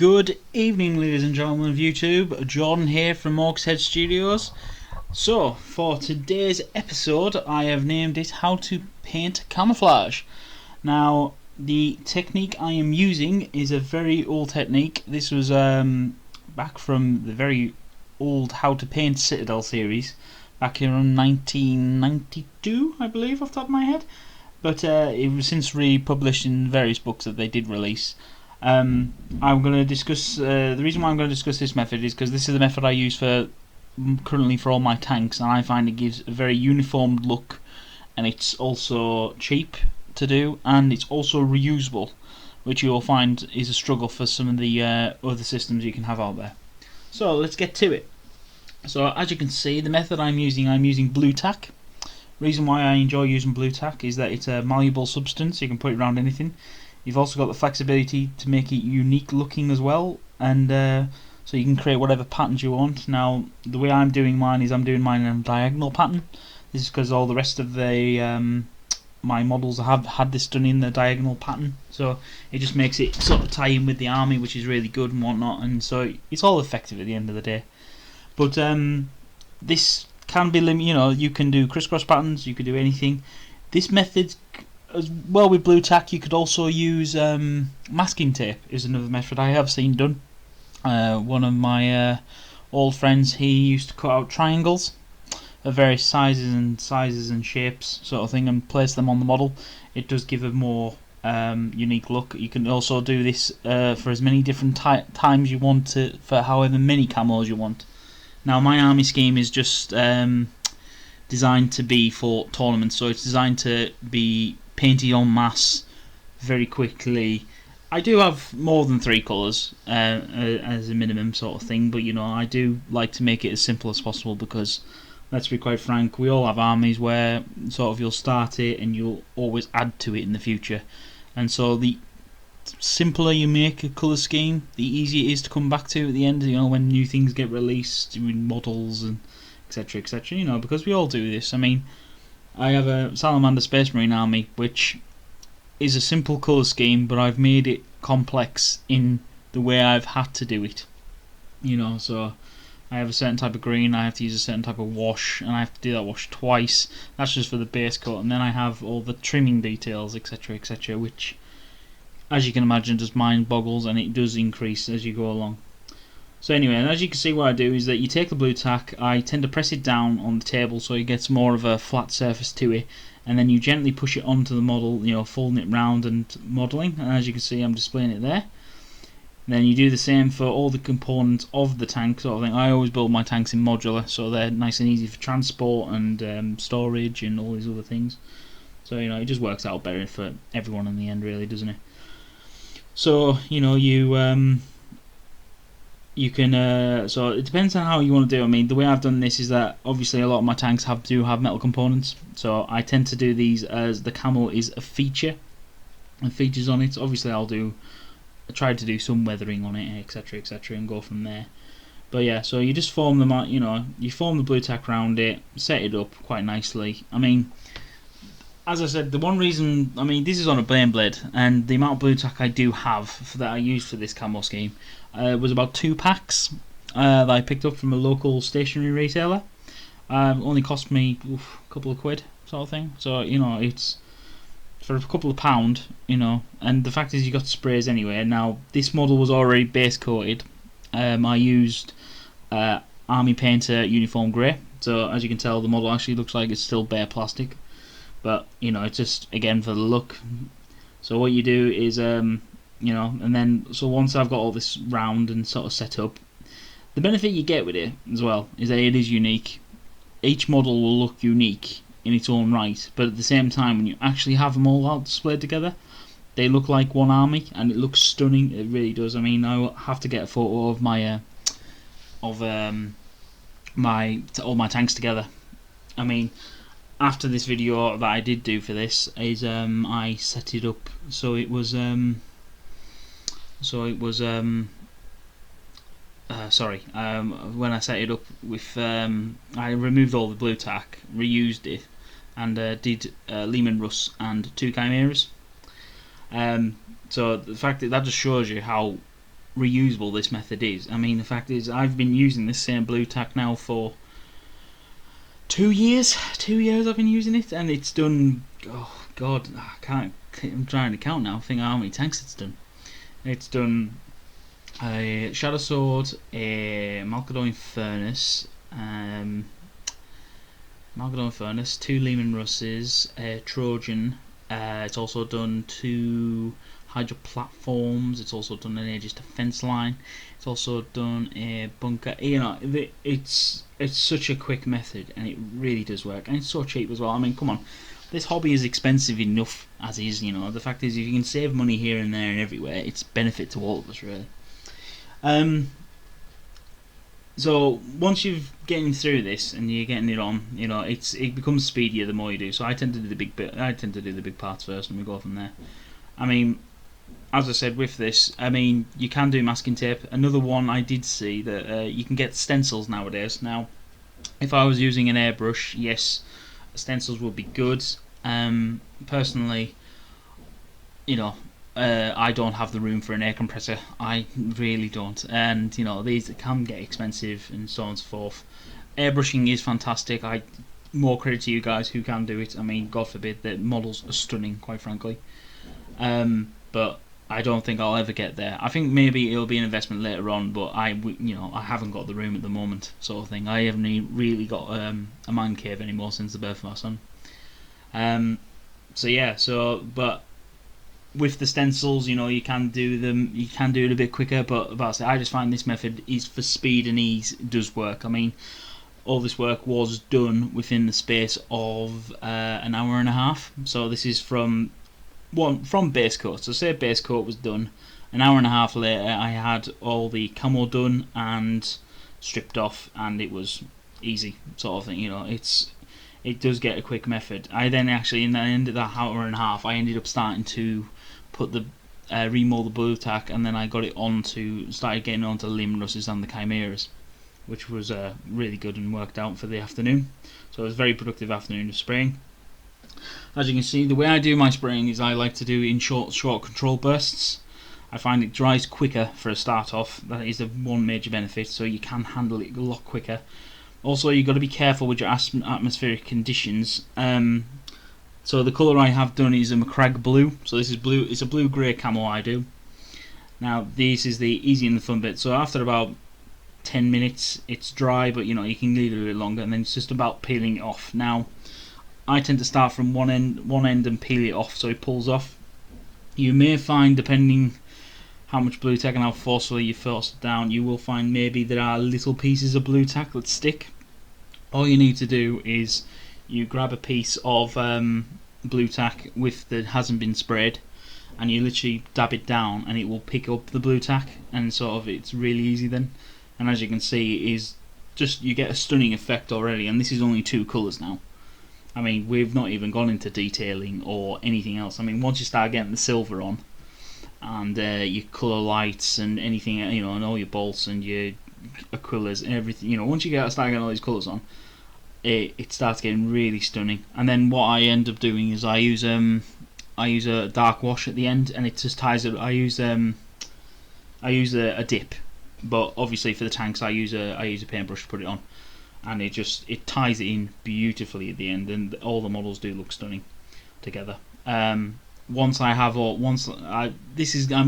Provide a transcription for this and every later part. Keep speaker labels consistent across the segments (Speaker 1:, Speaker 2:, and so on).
Speaker 1: Good evening, ladies and gentlemen of YouTube. Jordan here from Orcshead Studios. So, for today's episode, I have named it How to Paint Camouflage. Now, the technique I am using is a very old technique. This was back from the very old How to Paint Citadel series, back in 1992, I believe, off the top of my head. But it was since republished in various books that they did release. I'm going to discuss the reason why I'm going to discuss this method is because this is the method I use currently for all my tanks, and I find it gives a very uniformed look, and it's also cheap to do, and it's also reusable, which you'll find is a struggle for some of the other systems you can have out there. So let's get to it. So as you can see, the method I'm using blue tack. Reason why I enjoy using blue tack is that it's a malleable substance. You can put it around anything. You've also got the flexibility to make it unique looking as well, and so you can create whatever patterns you want. Now, the way I'm doing mine is I'm doing mine in a diagonal pattern. This is because all the rest of the my models have had this done in the diagonal pattern, so it just makes it sort of tie in with the army, which is really good and whatnot, and so it's all effective at the end of the day. But this can be limited. You know, you can do crisscross patterns, you could do anything. This method, as well with blue tack, you could also use masking tape is another method I have seen done. One of my old friends, he used to cut out triangles of various sizes and shapes sort of thing and place them on the model. It does give a more unique look. You can also do this for as many different times you want to, for however many camos you want. Now my army scheme is just designed to be for tournaments, so it's designed to be painted en masse very quickly. I do have more than 3 colours as a minimum sort of thing, but you know, I do like to make it as simple as possible because, let's be quite frank, we all have armies where sort of you'll start it and you'll always add to it in the future, and so the simpler you make a colour scheme, the easier it is to come back to at the end, you know, when new things get released, doing models and etc, etc, you know, because we all do this. I mean, I have a Salamander Space Marine army, which is a simple colour scheme, but I've made it complex in the way I've had to do it. You know, so I have a certain type of green, I have to use a certain type of wash, and I have to do that wash twice. That's just for the base coat, and then I have all the trimming details, etc, etc, which, as you can imagine, just mind boggles, and it does increase as you go along. So anyway, and as you can see, what I do is that you take the blue tack, I tend to press it down on the table so it gets more of a flat surface to it, and then you gently push it onto the model, you know, folding it round and modelling, and as you can see I'm displaying it there. And then you do the same for all the components of the tank sort of thing. I always build my tanks in modular, so they're nice and easy for transport and storage and all these other things. So, you know, it just works out better for everyone in the end, really, doesn't it? So, you know, you can so it depends on how you want to do it. I mean, the way I've done this is that obviously a lot of my tanks do have metal components, so I tend to do these as the camo is a feature and features on it. Obviously I tried to do some weathering on it, etc, etc, and go from there. But yeah, so you just form them, you know, you form the blue tack around it, set it up quite nicely. I mean, as I said, the one reason, I mean, this is on a blade blade, and the amount of blue tack I do have that I use for this camo scheme was about 2 packs that I picked up from a local stationery retailer. Only cost me a couple of quid sort of thing, so you know, it's for a couple of £, you know, and the fact is you got sprays anyway. Now this model was already base coated. I used Army Painter Uniform Grey, so as you can tell the model actually looks like it's still bare plastic, but you know, it's just again for the look. So what you do is you know, and then so once I've got all this round and sort of set up, the benefit you get with it as well is that it is unique. Each model will look unique in its own right, but at the same time, when you actually have them all out displayed together, they look like one army, and it looks stunning. It really does. I mean, I will have to get a photo of my all my tanks together. I mean, after this video that I did do for this is I set it up so it was when I set it up with I removed all the blue tack, reused it, and did Lehman Russ and 2 Chimeras. So the fact that just shows you how reusable this method is. I mean, the fact is, I've been using this same blue tack now for 2 years. 2 years I've been using it, and it's done. Oh God, I can't. I'm trying to count now. I think how many tanks it's done. It's done a Shadow Sword, a Malcador Furnace, 2 Lehman Russes, a Trojan. It's also done 2 Hydra platforms. It's also done an Aegis defense line. It's also done a bunker. You know, it's such a quick method, and it really does work, and it's so cheap as well. I mean, come on, this hobby is expensive enough as is. You know, the fact is, if you can save money here and there and everywhere, it's benefit to all of us, really. So once you've getting through this and you're getting it on, you know, it becomes speedier the more you do. So I tend to do the big bit. I tend to do the big parts first, and we go from there. I mean, as I said with this, I mean, you can do masking tape. Another one I did see that you can get stencils nowadays. Now, if I was using an airbrush, yes, stencils would be good. Personally, you know, I don't have the room for an air compressor. I really don't, and you know, these can get expensive and so on and so forth. Airbrushing is fantastic. More credit to you guys who can do it. I mean, God forbid, the models are stunning, quite frankly. But I don't think I'll ever get there. I think maybe it'll be an investment later on, but I haven't got the room at the moment, sort of thing. I haven't really got a man cave anymore since the birth of my son. But with the stencils, you know, you can do it a bit quicker, but I just find this method is for speed and ease. It does work. I mean, all this work was done within the space of an hour and a half. So this is from base coat. So say base coat was done, an hour and a half later I had all the camo done and stripped off, and it was easy, sort of thing. You know, it does get a quick method. I then actually, in the end of that hour and a half, I ended up starting to put the remold the blue tack, and then I got it started getting onto the Lehman Russes and the Chimeras, which was really good and worked out for the afternoon. So it was a very productive afternoon of spraying. As you can see, the way I do my spraying is I like to do it in short control bursts. I find it dries quicker for a start off. That is the one major benefit, so you can handle it a lot quicker. Also, you've got to be careful with your atmospheric conditions. So the colour I have done is a McCrag blue. So this is blue. It's a blue-grey camo I do. Now this is the easy and the fun bit. So after about 10 minutes, it's dry, but you know, you can leave it a bit longer, and then it's just about peeling it off. Now, I tend to start from one end and peel it off so it pulls off. You may find, depending how much blue tack and how forcefully you force it down, you will find maybe there are little pieces of blue tack that stick. All you need to do is you grab a piece of blue tack that hasn't been sprayed, and you literally dab it down, and it will pick up the blue tack, and sort of it's really easy then. And as you can see, you get a stunning effect already, and this is only 2 colours now. I mean, we've not even gone into detailing or anything else. I mean, once you start getting the silver on, and your colour lights and anything, you know, and all your bolts and your acrylas and everything, you know, once you start getting all these colours on, it starts getting really stunning. And then what I end up doing is I use a dark wash at the end, and it just ties it. I use a dip, but obviously for the tanks I use a paintbrush to put it on, and it ties it in beautifully at the end, and all the models do look stunning together. I'm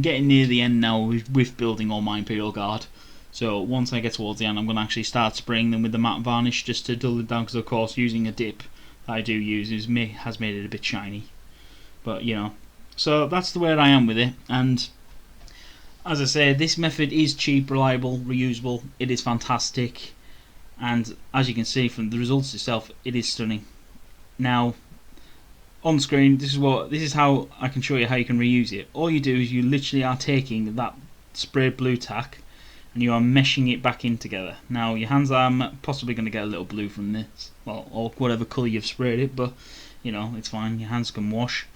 Speaker 1: getting near the end now with building all my Imperial Guard. So once I get towards the end, I'm going to actually start spraying them with the matte varnish just to dull it down, because of course using a dip that I do use has made it a bit shiny. But you know, so that's the way I am with it. And as I say, this method is cheap, reliable, reusable. It is fantastic, and as you can see from the results itself, it is stunning. Now, on screen, this is how I can show you how you can reuse it. All you do is you literally are taking that sprayed blue tack and you are meshing it back in together. Now your hands are possibly going to get a little blue from this, well, or whatever colour you've sprayed it, but you know, it's fine, your hands can wash.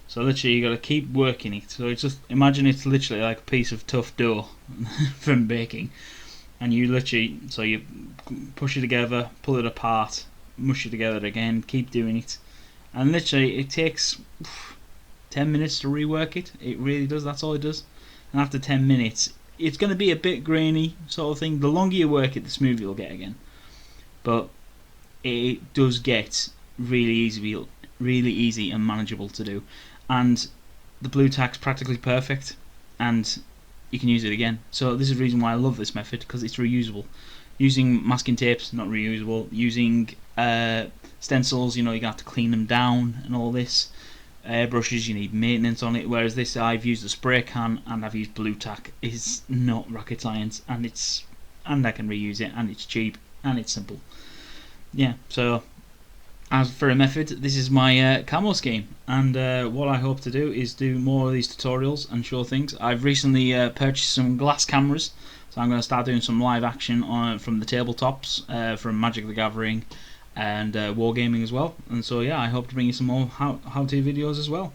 Speaker 1: So literally you got to keep working it. So it's just, imagine it's literally like a piece of tough dough from baking, and you literally, so you push it together, pull it apart, mush it together again, keep doing it, and literally it takes 10 minutes to rework it. It really does. That's all it does. And after 10 minutes, it's going to be a bit grainy sort of thing. The longer you work it, the smoother you'll get again. But it does get really easy and manageable to do, and the blue tack's practically perfect, and you can use it again. So this is the reason why I love this method, because it's reusable. Using masking tapes, not reusable. Using stencils, you have to clean them down and all this. Airbrushes, you need maintenance on it, whereas this, I've used a spray can and I've used blue tack. It's not rocket science, and I can reuse it, and it's cheap and it's simple. Yeah, so as for a method, this is my camo scheme, and what I hope to do is do more of these tutorials and show things. I've recently purchased some glass cameras, so I'm going to start doing some live action from the tabletops, from Magic the Gathering and wargaming as well. And so yeah, I hope to bring you some more how-to videos as well.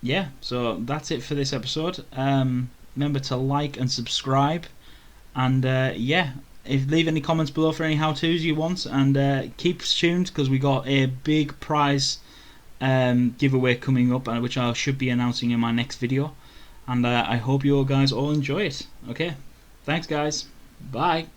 Speaker 1: Yeah, so that's it for this episode. Remember to like and subscribe, and yeah, leave any comments below for any how-tos you want, and keep tuned, because we got a big prize giveaway coming up, which I should be announcing in my next video, and I hope you guys all enjoy it. Okay, thanks guys, bye.